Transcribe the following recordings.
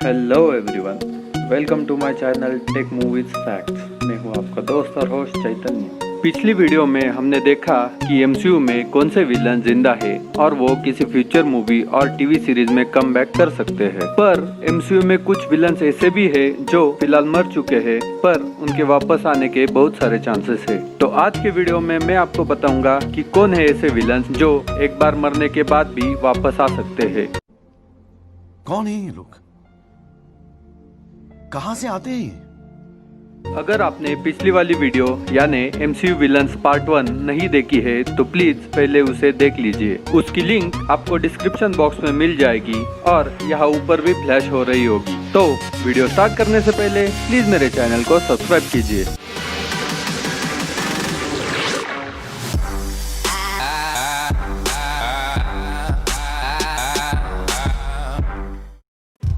Hello everyone, welcome to my channel Tech Movies Facts. मैं हूँ आपका दोस्त और होस्ट चैतन्य। पिछली वीडियो में हमने देखा कि एमसीयू में कौन से विलन जिंदा है और वो किसी फ्यूचर मूवी और टीवी सीरीज में कम बैक कर सकते हैं। पर एमसीयू में कुछ विलन्स ऐसे भी है जो फिलहाल मर चुके हैं, पर उनके वापस आने के बहुत सारे चांसेस है। तो आज के वीडियो में मैं आपको बताऊंगा कि कौन है ऐसे विलन्स जो एक बार मरने के बाद भी वापस आ सकते हैं। कौन है ये लोग? कहां से आते हैं? अगर आपने पिछली वाली वीडियो यानी एमसीयू विलन्स पार्ट 1 नहीं देखी है तो प्लीज पहले उसे देख लीजिए। उसकी लिंक आपको डिस्क्रिप्शन बॉक्स में मिल जाएगी और यहाँ ऊपर भी फ्लैश हो रही होगी। तो वीडियो स्टार्ट करने से पहले प्लीज मेरे चैनल को सब्सक्राइब कीजिए।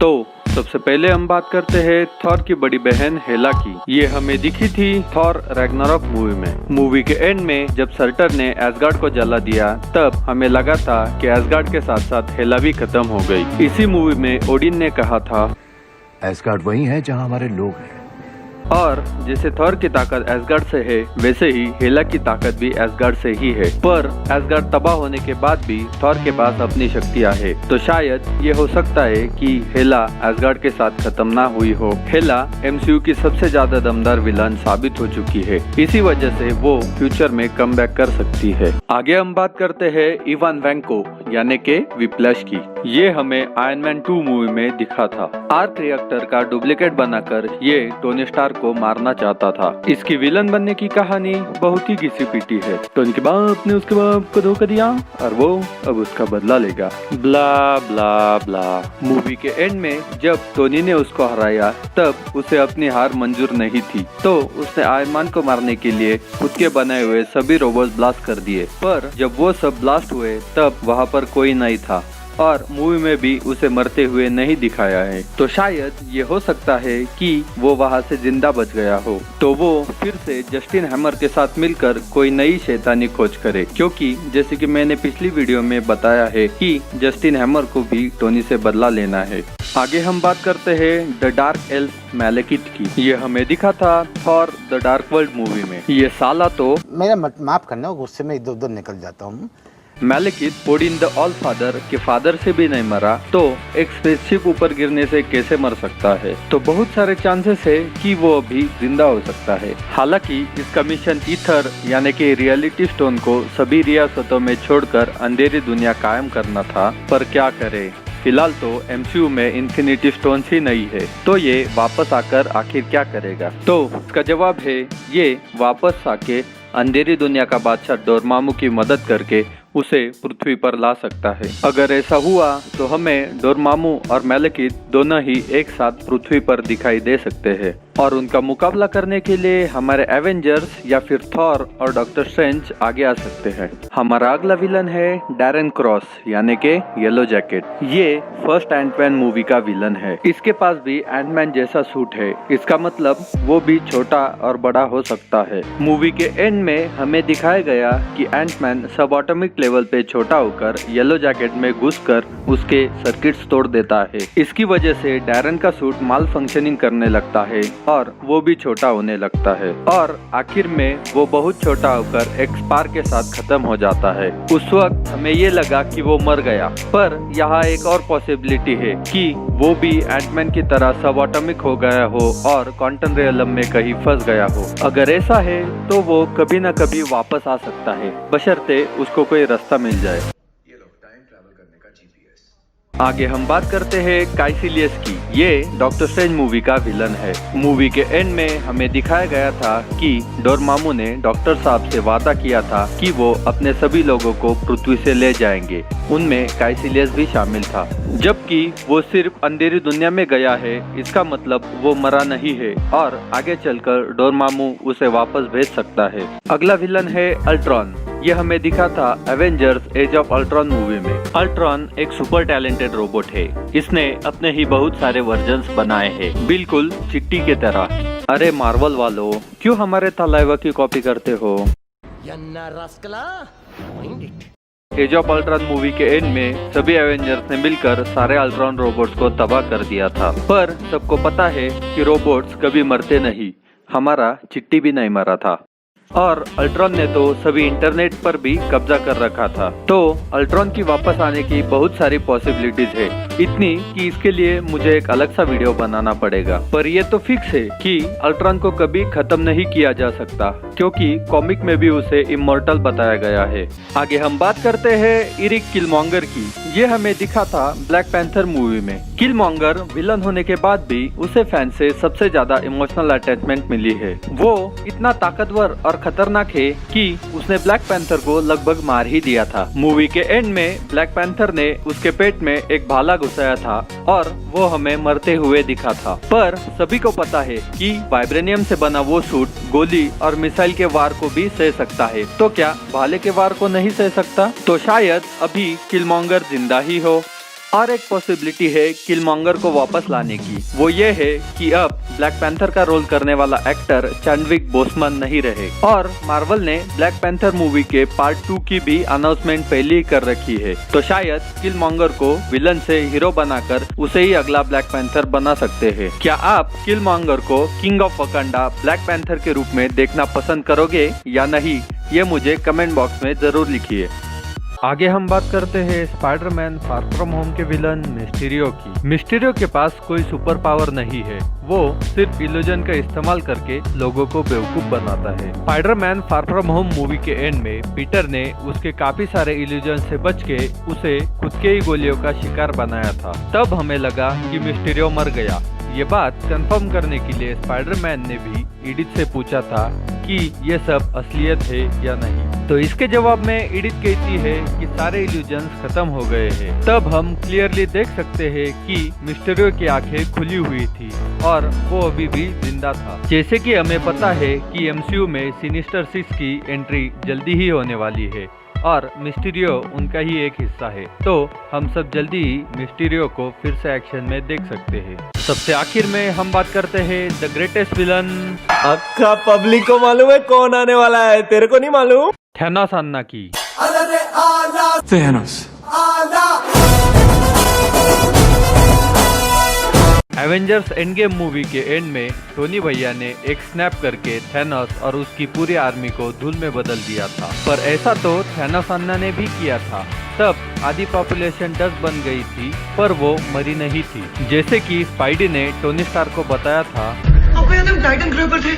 तो सबसे पहले हम बात करते हैं थॉर की बड़ी बहन हेला की। ये हमें दिखी थी थॉर रैग्नारॉक मूवी में। मूवी के एंड में जब सर्टर ने एसगार्ड को जला दिया तब हमें लगा था कि एसगार्ड के साथ साथ हेला भी खत्म हो गई। इसी मूवी में ओडिन ने कहा था, एसगार्ड वही है जहां हमारे लोग हैं। और जैसे थॉर की ताकत एसगार्ड से है वैसे ही हेला की ताकत भी एसगार्ड से ही है। पर एसगार्ड तबाह होने के बाद भी थॉर के पास अपनी शक्तियां है, तो शायद ये हो सकता है कि हेला एसगार्ड के साथ खत्म ना हुई हो। हेला एमसीयू की सबसे ज्यादा दमदार विलन साबित हो चुकी है, इसी वजह से वो फ्यूचर में कमबैक कर सकती है। आगे हम बात करते हैं इवान वैंको यानी के विप्लैश की। ये हमें आयरन मैन 2 मूवी में दिखा था। आर्क रिएक्टर का डुप्लीकेट बनाकर ये टोनी स्टार्क को मारना चाहता था। इसकी विलन बनने की कहानी बहुत ही घिसी पीटी है। टोनी के बाप ने उसके बाप को धोखा दिया और वो अब उसका बदला लेगा। ब्ला ब्ला ब्ला। मूवी के एंड में जब टोनी ने उसको हराया तब उसे अपनी हार मंजूर नहीं थी, तो उसने आयरन मैन को मारने के लिए खुद के बनाए हुए सभी रोबोट ब्लास्ट कर दिए। पर जब वो सब ब्लास्ट हुए तब वहाँ पर कोई नहीं था और मूवी में भी उसे मरते हुए नहीं दिखाया है। तो शायद ये हो सकता है कि वो वहाँ से जिंदा बच गया हो, तो वो फिर से जस्टिन हैमर के साथ मिलकर कोई नई शैतानी खोज करे, क्योंकि जैसे कि मैंने पिछली वीडियो में बताया है कि जस्टिन हैमर को भी टोनी से बदला लेना है। आगे हम बात करते हैं द डार्क एल्फ मैलेकिथ की। ये हमें दिखा था Thor the dark world movie में। ये साला तो मेरा माफ करना, गुस्से में इधर उधर निकल जाता हूँ। मैलेकिथ ओडिन द ऑल फादर के फादर से भी नहीं मरा, तो एक स्पेसशिप ऊपर गिरने से कैसे मर सकता है? तो बहुत सारे चांसेस है कि वो अभी जिंदा हो सकता है। हालांकि इसका मिशन ईथर यानी कि रियलिटी स्टोन को सभी रियासतों में छोड़कर अंधेरी दुनिया कायम करना था, पर क्या करे, फिलहाल तो एमसीयू में इन्फिनिटी स्टोन्स ही नहीं है, तो ये वापस आकर आखिर क्या करेगा? तो इसका जवाब है ये वापस आके अंधेरी दुनिया का बादशाह डोरमामू की मदद करके उसे पृथ्वी पर ला सकता है। अगर ऐसा हुआ तो हमें डोरमामू और मैलेकिथ दोनों ही एक साथ पृथ्वी पर दिखाई दे सकते हैं और उनका मुकाबला करने के लिए हमारे एवेंजर्स या फिर थॉर और डॉक्टर स्ट्रेंज आगे आ सकते हैं। हमारा अगला विलन है डैरेन क्रॉस यानी के येलो जैकेट। ये फर्स्ट एंटमैन मूवी का विलन है। इसके पास भी एंटमैन जैसा सूट है, इसका मतलब वो भी छोटा और बड़ा हो सकता है। मूवी के एंड में हमें दिखाया गया कि एंटमैन सब एटॉमिक लेवल पे छोटा होकर येलो जैकेट में घुसकर उसके सर्किट्स तोड़ देता है। इसकी वजह से डैरेन का सूट माल फंक्शनिंग करने लगता है और वो भी छोटा होने लगता है और आखिर में वो बहुत छोटा होकर एक स्पार्क के साथ खत्म हो जाता है। उस वक्त हमें ये लगा कि वो मर गया, पर यहाँ एक और पॉसिबिलिटी है कि वो भी एंटमैन की तरह सब एटॉमिक हो गया हो और क्वांटम रियलम में कहीं फंस गया हो। अगर ऐसा है तो वो कभी न कभी वापस आ सकता है, बशर्ते उसको कोई रास्ता मिल जाए। ये लोग टाइम ट्रैवल करने का जीपीएस। आगे हम बात करते हैं काइसिलियस की। ये डॉक्टर स्ट्रेंज मूवी का विलन है। मूवी के एंड में हमें दिखाया गया था कि डोरमामू ने डॉक्टर साहब से वादा किया था कि वो अपने सभी लोगों को पृथ्वी से ले जाएंगे, उनमें काइसिलियस भी शामिल था। जबकि वो सिर्फ अंधेरी दुनिया में गया है, इसका मतलब वो मरा नहीं है और आगे चलकर डोरमामू उसे वापस भेज सकता है। अगला विलन है अल्ट्रॉन। ये हमें दिखा था Avengers Age of Ultron movie में। अल्ट्रॉन एक सुपर टैलेंटेड रोबोट है। इसने अपने ही बहुत सारे वर्जन्स बनाए हैं, बिल्कुल चिट्टी के तरह। अरे मार्वल वालों, क्यों हमारे तलाइवा की कॉपी करते हो? एज ऑफ अल्ट्रॉन मूवी के एंड में सभी एवेंजर्स ने मिलकर सारे अल्ट्रॉन रोबोट्स को तबाह कर दिया था। पर सबको पता है कि रोबोट्स कभी मरते नहीं, हमारा चिट्टी भी नहीं मरा था। और अल्ट्रॉन ने तो सभी इंटरनेट पर भी कब्जा कर रखा था। तो अल्ट्रॉन की वापस आने की बहुत सारी पॉसिबिलिटीज है, इतनी कि इसके लिए मुझे एक अलग सा वीडियो बनाना पड़ेगा। पर ये तो फिक्स है कि अल्ट्रॉन को कभी खत्म नहीं किया जा सकता, क्योंकि कॉमिक में भी उसे इमॉर्टल बताया गया है। आगे हम बात करते हैं इरिक किलमॉन्गर की। ये हमें दिखा था ब्लैक पैंथर मूवी में। किलमॉन्गर विलन होने के बाद भी उसे फैन से सबसे ज्यादा इमोशनल अटैचमेंट मिली है। वो इतना ताकतवर और खतरनाक है कि उसने ब्लैक पैंथर को लगभग मार ही दिया था। मूवी के एंड में ब्लैक पैंथर ने उसके पेट में एक भाला घुसाया था और वो हमें मरते हुए दिखा था। पर सभी को पता है कि वाइब्रेनियम से बना वो सूट गोली और मिसाइल के वार को भी सह सकता है। तो क्या भाले के वार को नहीं सह सकता? तो शायद अभी किलमॉन्गर जिंदा ही हो। और एक पॉसिबिलिटी है किलमॉन्गर को वापस लाने की, वो ये है कि अब ब्लैक पैंथर का रोल करने वाला एक्टर चैडविक बोसमैन नहीं रहे। और मार्वल ने ब्लैक पैंथर मूवी के पार्ट 2 की भी अनाउंसमेंट पहले ही कर रखी है। तो शायद किलमॉन्गर को विलन से हीरो बनाकर उसे ही अगला ब्लैक पैंथर बना सकते हैं। क्या आप किलमॉन्गर को king of Wakanda black panther के रूप में देखना पसंद करोगे या नहीं, ये मुझे कमेंट बॉक्स में जरूर लिखिए। आगे हम बात करते हैं स्पाइडरमैन फार फ्रॉम होम के विलन मिस्टीरियो की। मिस्टीरियो के पास कोई सुपर पावर नहीं है, वो सिर्फ इल्यूजन का इस्तेमाल करके लोगों को बेवकूफ बनाता है। Spiderman far from home movie के एंड में पीटर ने उसके काफी सारे इल्यूजन से बच के उसे खुद के ही गोलियों का शिकार बनाया था। तब हमें लगा कि मिस्टीरियो मर गया। ये बात कंफर्म करने के लिए स्पाइडरमैन ने भी एडिथ से पूछा था कि ये सब असलियत है या नहीं। तो इसके जवाब में एडिथ कहती है कि सारे इल्यूजन्स खत्म हो गए हैं। तब हम क्लियरली देख सकते हैं कि मिस्टीरियो की आंखें खुली हुई थी और वो अभी भी जिंदा था। जैसे कि हमें पता है कि एमसीयू में सिनिस्टर 6 की एंट्री जल्दी ही होने वाली है और मिस्टीरियो उनका ही एक हिस्सा है। तो हम सब जल्दी ही मिस्टीरियो को फिर से एक्शन में देख सकते हैं। सबसे आखिर में हम बात करते हैं द ग्रेटेस्ट विलन। अक्का पब्लिक को मालूम है कौन आने वाला है, तेरे को नहीं मालूम? थैनोस आना की। एवेंजर्स एंड गेम मूवी के एंड में टोनी भैया ने एक स्नैप करके थैनोस और उसकी पूरी आर्मी को धूल में बदल दिया था। पर ऐसा तो थैनोस अन्ना ने भी किया था। तब आधी पॉपुलेशन 10 बन गई थी, पर वो मरी नहीं थी। जैसे कि स्पाइडी ने टोनी स्टार्क को बताया था। आपको याद है हम टाइटन ग्रह पर थे,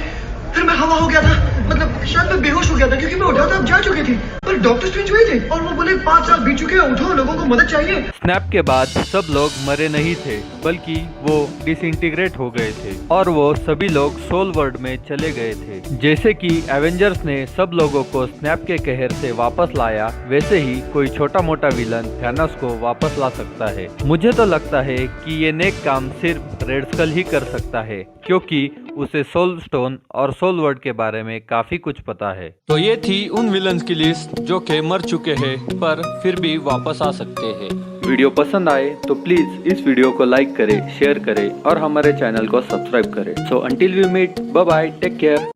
फिर मैं हवा हो गया था, मतलब शायद मैं बेहोश हो गया था क्योंकि मैं उठा था, अब जा चुके थे। पर डॉक्टर स्ट्रेंज वही थे और वो बोले 5 साल बीत चुके हैं, उठो, लोगों को मदद चाहिए। स्नैप के बाद सब लोग मरे नहीं थे, बल्कि वो डिसइंटीग्रेट हो गए थे और वो सभी लोग सोल वर्ल्ड में चले गए थे। जैसे कि एवेंजर्स ने सब लोगों को स्नैप के कहर से वापस लाया, वैसे ही कोई छोटा मोटा विलन थैनोस को वापस ला सकता है। मुझे तो लगता है कि ये नेक काम सिर्फ रेड स्कल ही कर सकता है, क्योंकि उसे सोल स्टोन और सोल वर्ड के बारे में काफी कुछ पता है। तो ये थी उन विलन्स की लिस्ट जो के मर चुके हैं पर फिर भी वापस आ सकते हैं। वीडियो पसंद आए तो प्लीज इस वीडियो को लाइक करें, शेयर करें और हमारे चैनल को सब्सक्राइब करें। So until we meet, bye bye, take care.